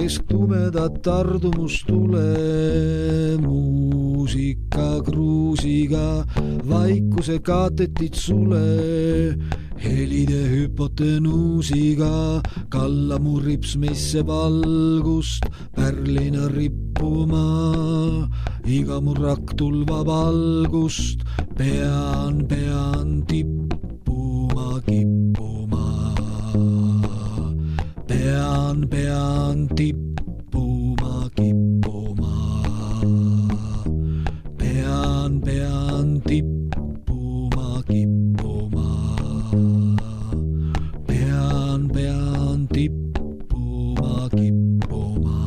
kesk tumedat tardumust tule, muusika kruusiga vaikuse kaatetid sule, helide hüpotenuusiga kalla mu ripsmeisse valgust pärlina rippuma, iga mu rakk tulvab valgust, pean tippuma kippuma, pean tippuma kippuma, pean tippuma kippuma, pean tippuma kippuma.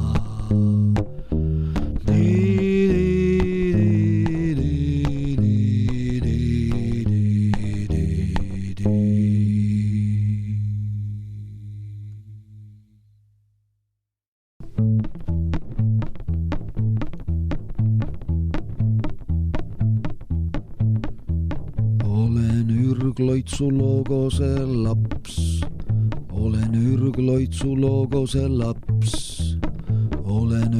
Olen ürgloitsu logose laps, olen ürgloitsu logose laps, olen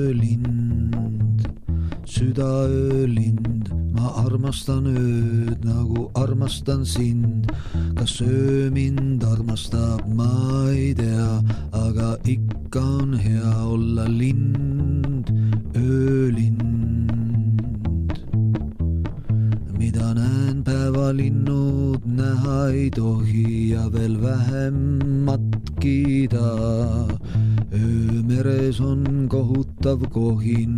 öölind, südaöölind, ma armastan ööd nagu armastan sind, kas öö mind armastab, ma ei tea, aga ikka on hea olla lind, öölind. Mida näen päevalinnud näha ei tohi ja veel vähem matkida. Öömeres on kohutav kohin,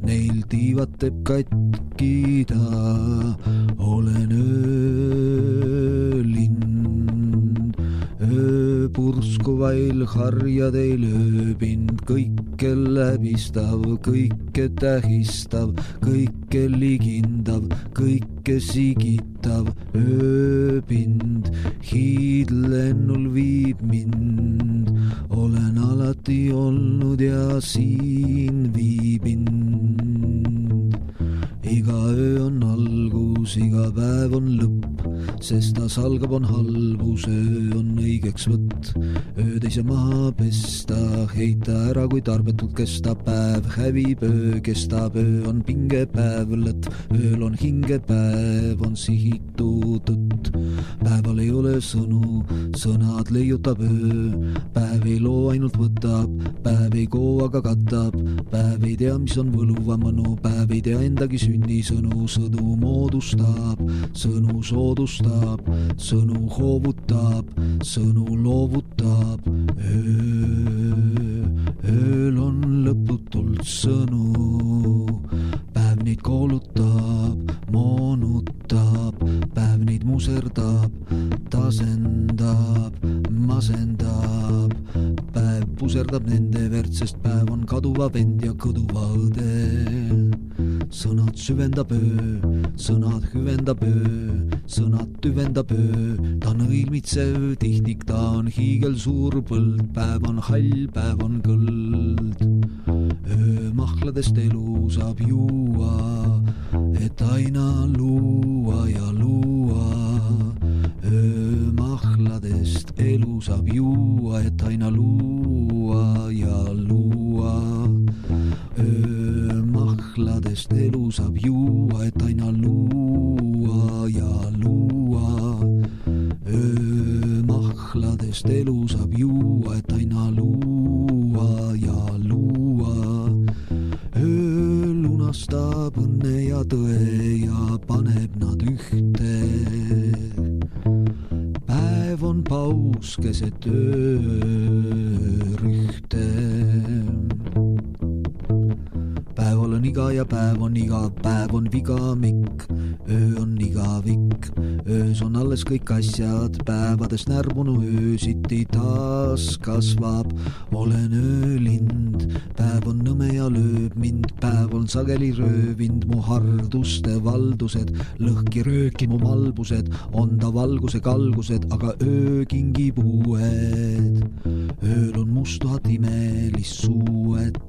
neil tiivad teeb katkida. Olen öölind, ööpurskuvail harjad ei lööbind, kõike läbistav, kõike tähistav, kõike ligindav, kõike sigitav ööbind, hiidlennul viib mind, olen alati olnud ja siin viibind. Iga öö on algus, iga päev on lõpp, sest ta salgab on halvus, öö on õigeks võtt, ööd ei saa maha pesta, heita ära, kui tarbetult kestab päev, hävib öö, kestab öö, on pingepäev, lõtt, ööl on hingepäev, on sihitud tõtt, päeval ei ole sõnu, sõnad leiutab öö, päev ei loo, ainult võtab, päev ei koo, aga katab, päev ei tea, mis on võluva mõnu, päev ei tea endagi sünnisõnu, sõdu moodustab, sõnu soodustab, sõnu hoovutab, sõnu loovutab, ööl on lõputult sõnu, päev neid koolutab, moonutab, päev neid muserdab, tasendab, masendab, päev puserdab nende verd, sest päev on kaduva vend ja kõduva õde. Sõnad süvendab öö, sõnad hüvendab öö, sõnad tüvendab öö, ta on õilmitsev tihnik, ta on hiigelsuur põld, päev on hall, päev on kõld. Öö mahladest elu saab juua, et aina luua ja luua. Öö mahladest elu saab juua, et aina luua ja luua. Öö mahladest elu saab juua, et aina luua ja luua. Öö mahladest elu saab juua, et aina luua ja luua. Öö lunastab õnne ja tõe ja paneb nad ühte. Päev on paus keset öörühte. Päeval on iga ja päev on iga, päev on vigamik, öö on igavik, öös on alles kõik asjad, päevadest närvunu öösiti taas kasvab, olen öölind, päev on nõme ja lööb mind, päev on sageli röövind mu harduste valdused, lõhki rööki mu malbused, on ta valguse kalgused, aga öö kingib uued, ööl on mustad imelist suuet,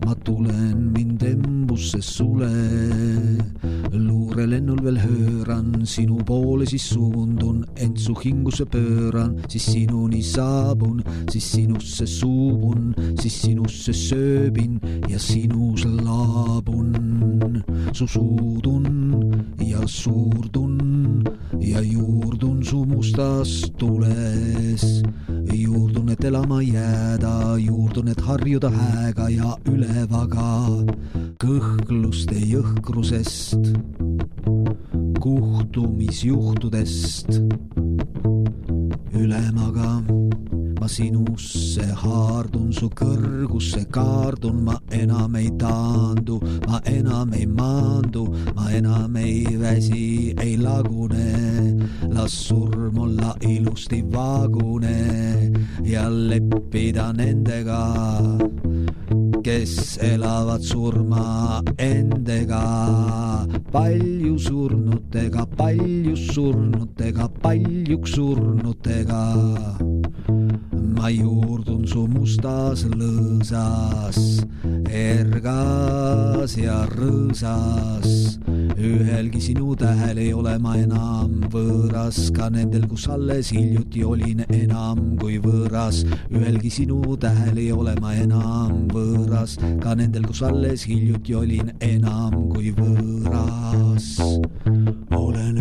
ma tulen mind hambusse sule. Luurelennul veel hööran, sinu poole siis suundun, ent su hingusse pööran, siis sinuni saabun, siis sinusse suubun, siis sinusse sööbin ja sinus laabun. Su suudun ja suurdun ja juurdun su mustas tules. Juurdun, et elama jääda, juurdun, et harjuda hääga ja ülevaga. Kõhkluste jõhkrusest, kuhtumisjuhtudest ülemaga. Ma sinusse haardun, su kõrgusse kaardun, ma enam ei taandu, ma enam ei maandu, ma enam ei väsi, ei lagune. Las surm olla ilusti vaagune ja leppida nendega, kes elavad surma endega. Palju surnutega, palju surnutega, paljuks surnutega. Ma juurdun su mustas lõõsas, ergas ja rõõsas. Ühelgi sinu tähel ei ole ma enam võõras, ka nendel, kus alles hiljuti olin enam kui võõras. Ühelgi sinu tähel ei ole ma enam võõras, ka nendel, kus alles hiljuti olin enam kui võõras. Olen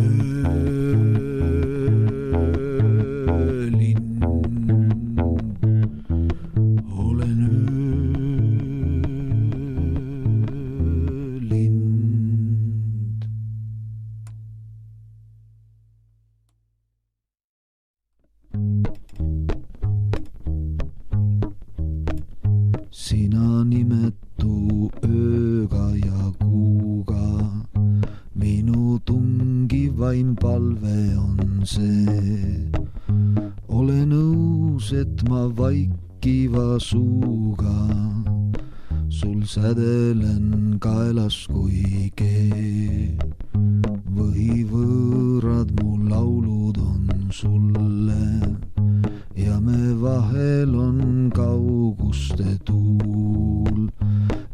sina nimetu ööga ja kuuga, minu tungivaim palve on see. Ole nõus, et ma vaikiva suuga sul sädelen kaelas kui kee. Või võõrad mu laulud on sulle ja me vahel on kauguste tuul.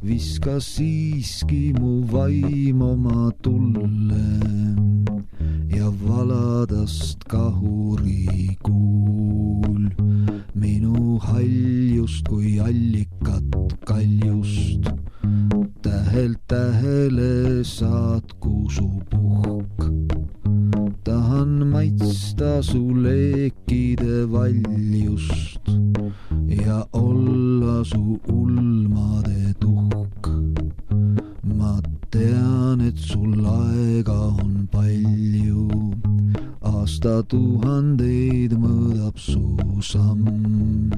Viska siiski mu vaim oma tulle ja valadast kahurikuul. Minu haljust kui allikat kaljust, tähelt tähele saatku su puhk. Tahan maitsta su leekide valjust ja olla su ulmade tuhk. Ma tean, et sul aega on palju, aastatuhandeid mõõdab su samm.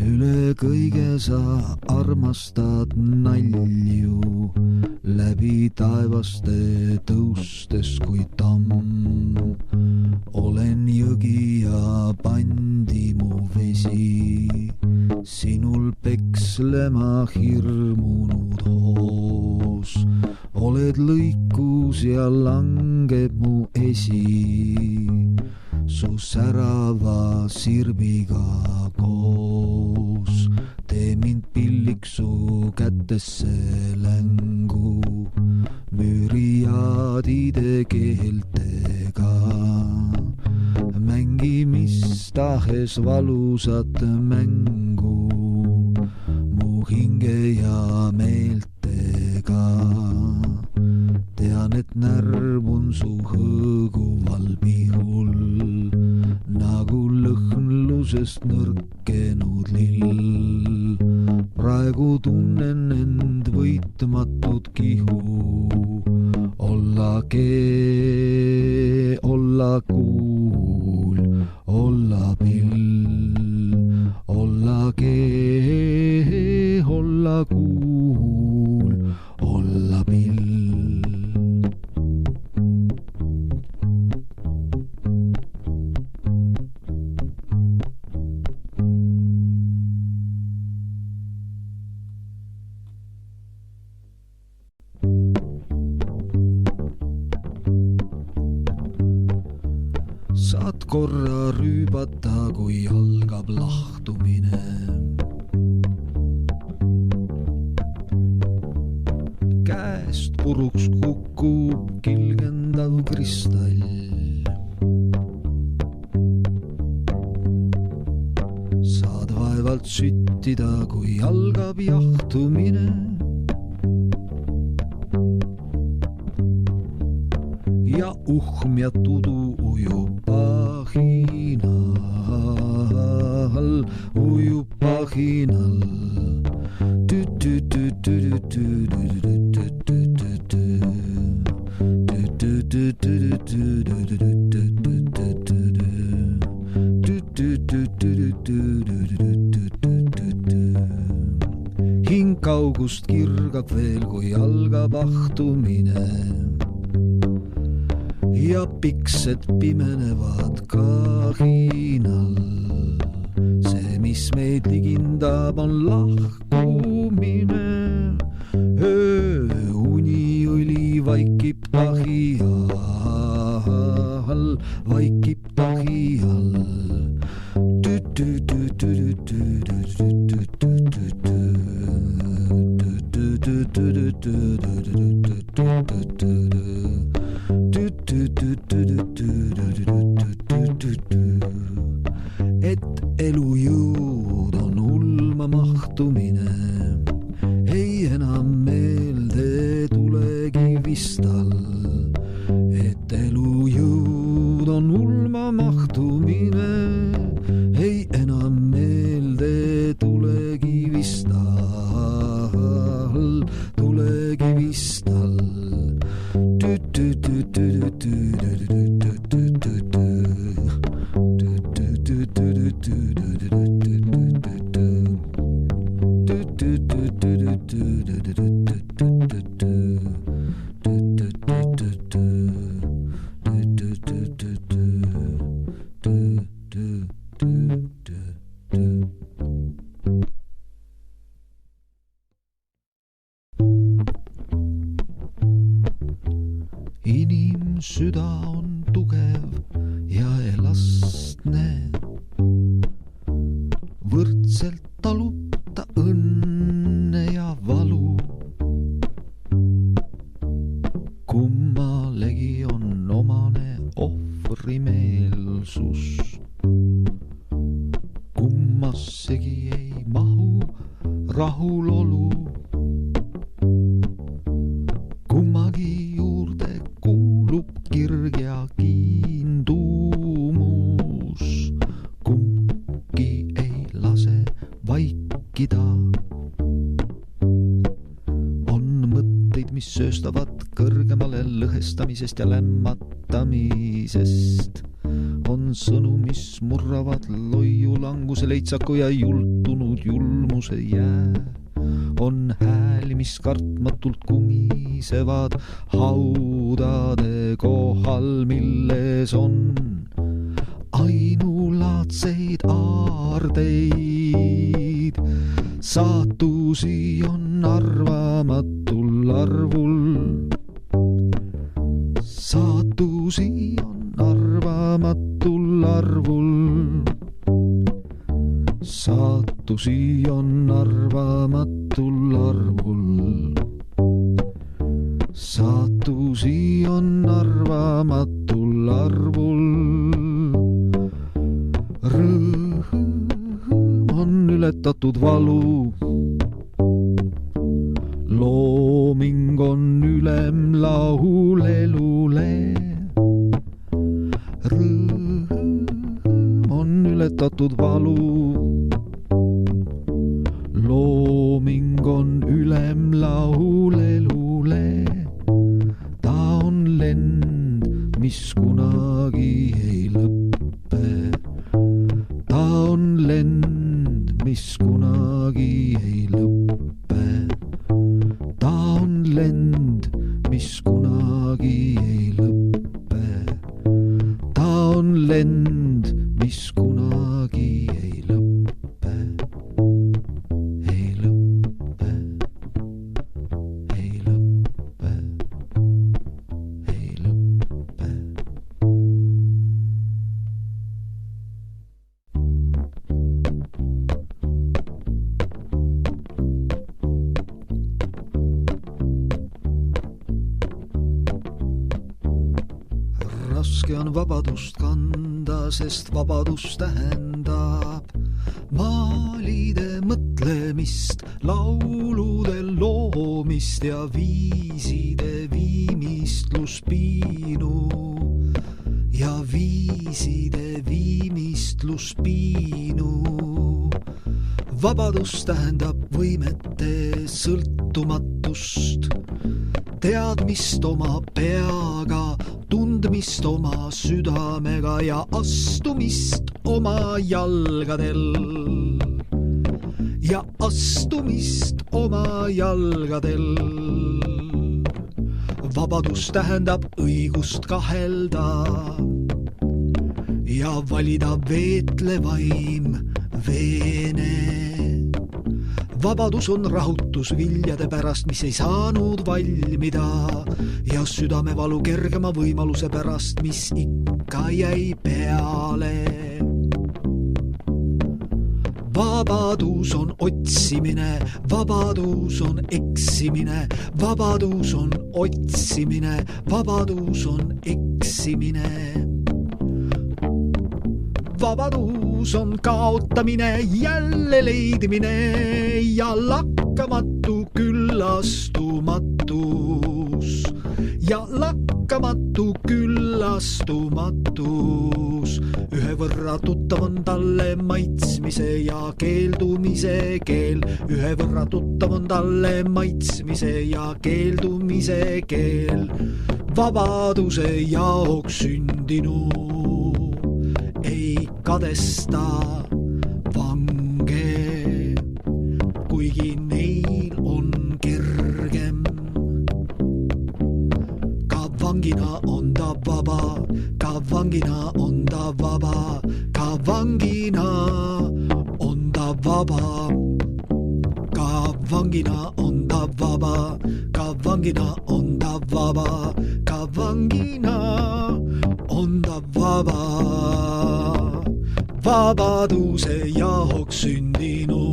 Üle kõige sa armastad nalju, läbi taevaste tõustes kui tamm. Olen jõgi ja pandi mu vesi, sinul pekslema hirmunud hoos. Oled lõikus ja langeb mu esi, su särava sirbiga koos. Tee mind pilliks su kätesse längu, müriaadide keeltega. Mängi mis tahes valusat mängu mu hinge ja meeltega. Tean, et närvun su hõõguval pihul, nagu lõhnlusest nõrkenud lill. Praegu tunnen end võitmatut kihu, olla kee, olla kuul, olla pill, olla kee, olla kuul, olla pill. Saad korra rüübata, kui algab lahtumine. puruks kukub kilgendav kristall. Saad vaevalt süttida, kui algab jahtumine. Ja uhm ja tudu ujub pahinal. Hing kaugust kirgab veel, kui algab ahtumine. Ja piksed pimenevad kahinal. See, mis meid ligindab, on lahkumine. Uniõli vaikib tahi all, vaikib tahi all. Et elujõud on ulma mahtumine, ei enam meelde tulegi vistal. Et elujõud on ulma mahtumine, ei enam meelde tulegi vistal, tulegi vistal. Inimsüda on tugev ja elastne, võrdselt talub ta õnne ja valu. Kummalegi on omane ohvrimeelsus, kummassegi ei mahu rahulolu. Kummagi juurde kuulub kirg ja kiindumus, kumbki ei lase vaikida. On mõtteid, mis sööstavad kõrgemale lõhestamisest ja lämmatamisest. On sõnu, mis murravad loiu languse leitsaku ja jultunud julmuse jää. On hääli, mis kartmatult kumisevad haudade kohal, milles on ainulaadseid aardeid. Saatusi on arvamatul arvul, saatusi on arvamatul arvul. Saatusi on arvamatul arvul, saatusi on arvamatul arvul. Rõõm on ületatud valu, looming on ülem lahul elule. Rõõm on ületatud valu, looming on ülem lahul elule. Ta on lend, mis kunagi ei lõppe. Ta on lend, mis kunagi ei lõppe. Ta on lend, mis kunagi ei lõppe. Ta on lend, mis kunagi ei lõppe. Ei lõppe, ei lõppe, ei lõppe. raske on vabadust kanda, sest vabadus tähendab maalide mõtlemist, laulude loomist ja viiside viimistluspiinu ja viiside viimistluspiinu. Vabadus tähendab võimete sõltumatust, teadmist oma peaga, tundmist oma südamega ja astumist oma jalgadel. Ja astumist oma jalgadel. Vabadus tähendab õigust kahelda ja valida veetlevaim veene. Vabadus on rahutus viljade pärast, mis ei saanud valmida ja südamevalu kergema võimaluse pärast, mis ikka jäi peale. Vabadus on otsimine, vabadus on eksimine, vabadus on otsimine, vabadus on eksimine. Vabadus on kaotamine, jälle leidmine ja lakkamatu küllastumatus. Ja lakkamatu küllastumatus. Ühe võrra tuttav on talle maitsmise ja keeldumise keel. Ühe võrra tuttav on talle maitsmise ja keeldumise keel. Vabaduse jaoks sündinu ei kadesta vange, kuigi neil on kergem. Ka vangina on ta vaba, ka vangina on ta vaba, ka vangina on ta vaba. Ka vangina on ta vaba, ka vangina on ta vaba, ka vangina on ta vaba. Vabaduse jaoks sündinu,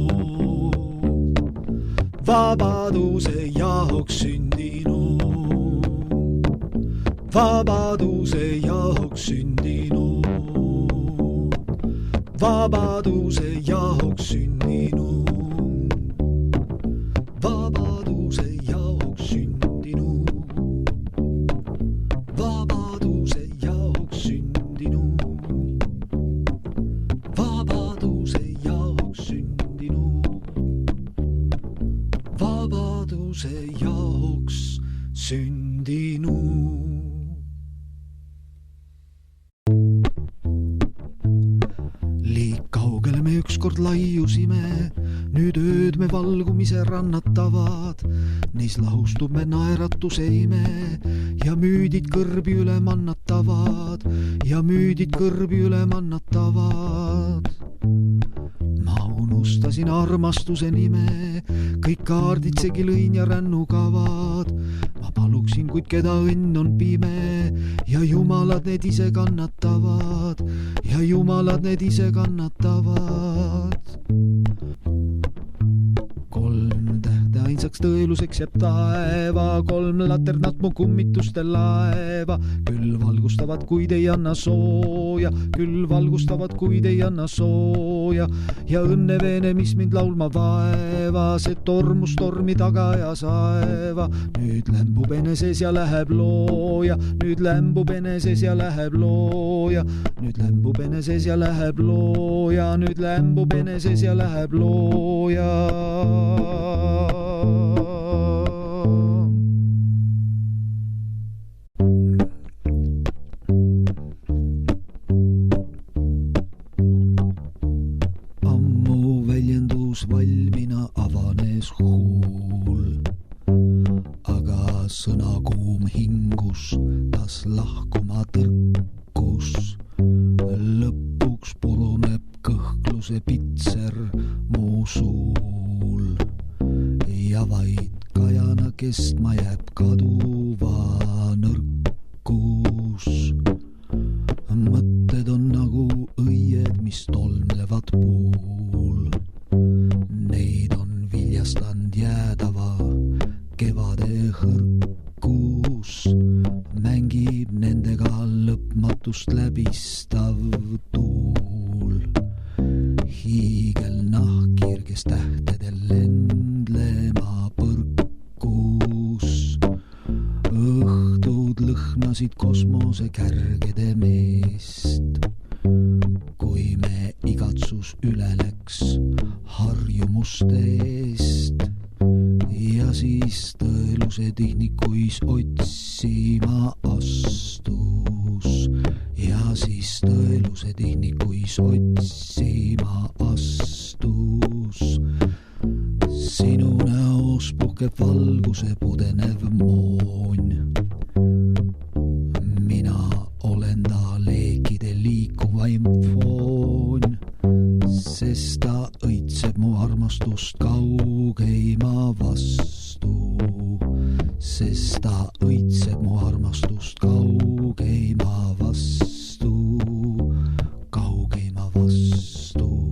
vabaduse jaoks sündinu, vabaduse jaoks sündinu, vabaduse jaoks sündinu, vabaduse jaoks sündinu, vabaduse jaoks sündinu. Vabaduse jaoks sündinu, vabaduse jaoks sündinu. Liig kaugele me ükskord laiusime, nüüd ööd me valgumise rannatavad. Neis lahustub me naeratuse ime ja müüdid kõrbi üle mannatavad ja müüdid kõrbi üle mannatavad. Ma unustasin armastuse nime, kõik kaardid segi lõin ja rännukavad. Ma paluksin, kuid keda õnn on pime ja jumalad need ise kannatavad ja jumalad need ise kannatavad. Kolm tähte ainsaks tõeluseks jääb taeva, kolm laternat mu kummituste laeva. Küll valgustavad, kuid ei anna sooja, küll valgustavad, kuid ei anna sooja. Ja õnneveene, mis mind laulma vaeva, see tormus tormi taga ja saeva. Nüüd lämbub eneses ja läheb looja, nüüd lämbub eneses ja läheb looja. Nüüd lämbub eneses ja läheb looja, nüüd lämbub eneses ja läheb looja. Ammu väljendus valmina avanes huul, aga sõnakuum hingus tas lahkuma tõrkus. Lõpuks puruneb kõhkluse pitser mu suul ja vaid kajana kestma jääb kaduva nõrkus. Mõtted on nagu õied, mis tolmlevad puul. Neid on viljastanud jäädava kevade hõrkus, mängib nendega lõpmatust läbistav tuul. Hiigelnahkir, kes tähtedel lendlema põrkus. Õhtud lõhnasid kosmose kärgede meest. Kui me igatsus üle läks harjumustest ja siis tõeluse tihnikuis otsima astus. Ja siis tõeluse tihnikuis otsima astus. Sinu näos puhkeb valguse pudenev moon. Mina olen ta leekide liikuvaim foon, sest ta õitseb mu armastust kaugeima vastu. Sest ta õitseb mu armastust kaugeima vastu, kaugeima vastu.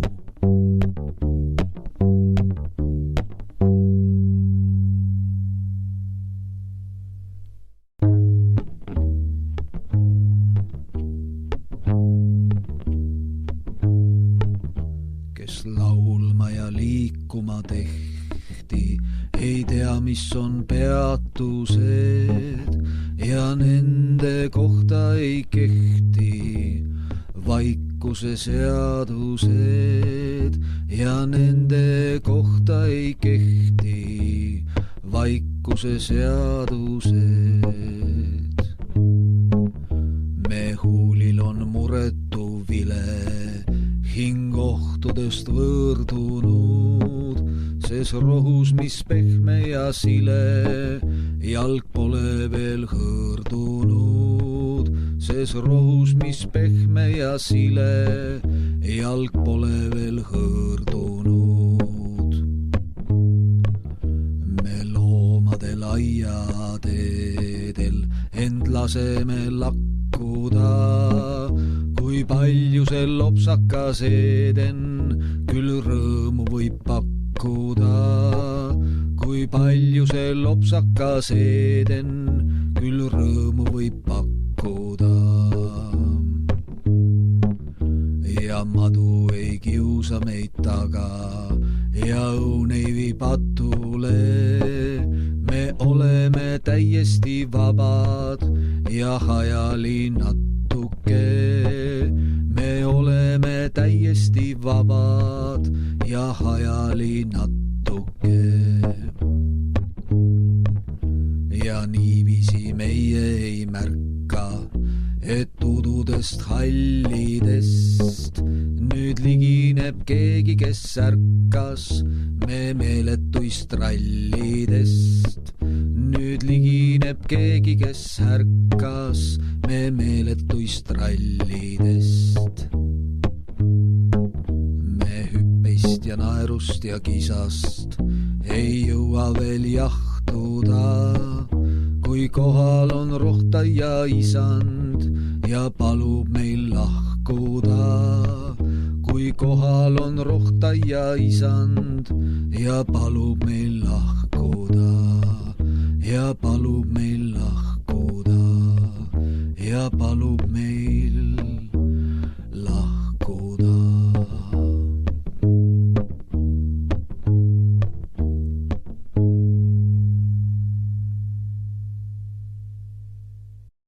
Kes laulma ja liikuma tehti, ei tea, mis on peatused ja nende kohta ei kehti vaikuse seadused ja nende kohta ei kehti vaikuse seadused. Me huulil on muretu vile, hing ohtudest võõrdunud, ses rohus, mis pehme ja sile, jalg pole veel hõõrdunud. Ses rohus, mis pehme ja sile, jalg pole veel hõõrdunud. Me loomadel aiateedel end laseme lakkuda, kui palju see lopsakas eden küll rõõmu võib pakkuda. Kui palju see lopsakas eden küll rõõmu võib pakkuda. Ja madu ei kiusa meid taga ja õun ei vii patule. Me oleme täiesti vabad ja hajali natuke. Me oleme täiesti vabad ja hajali natuke. Ja niiviisi meie ei märka, et ududest hallidest nüüd ligineb keegi, kes ärkas me meeletuist rallidest. Nüüd ligineb keegi, kes ärkas me meeletuist rallidest. Me hüppeist ja naerust ja kisast ei jõua veel jahtuda, kui kohal on rohtaja isand ja palub meil lahkuda. Kui kohal on rohtaja isand ja palub meil lahkuda. Ja palub meil lahkuda ja palub meil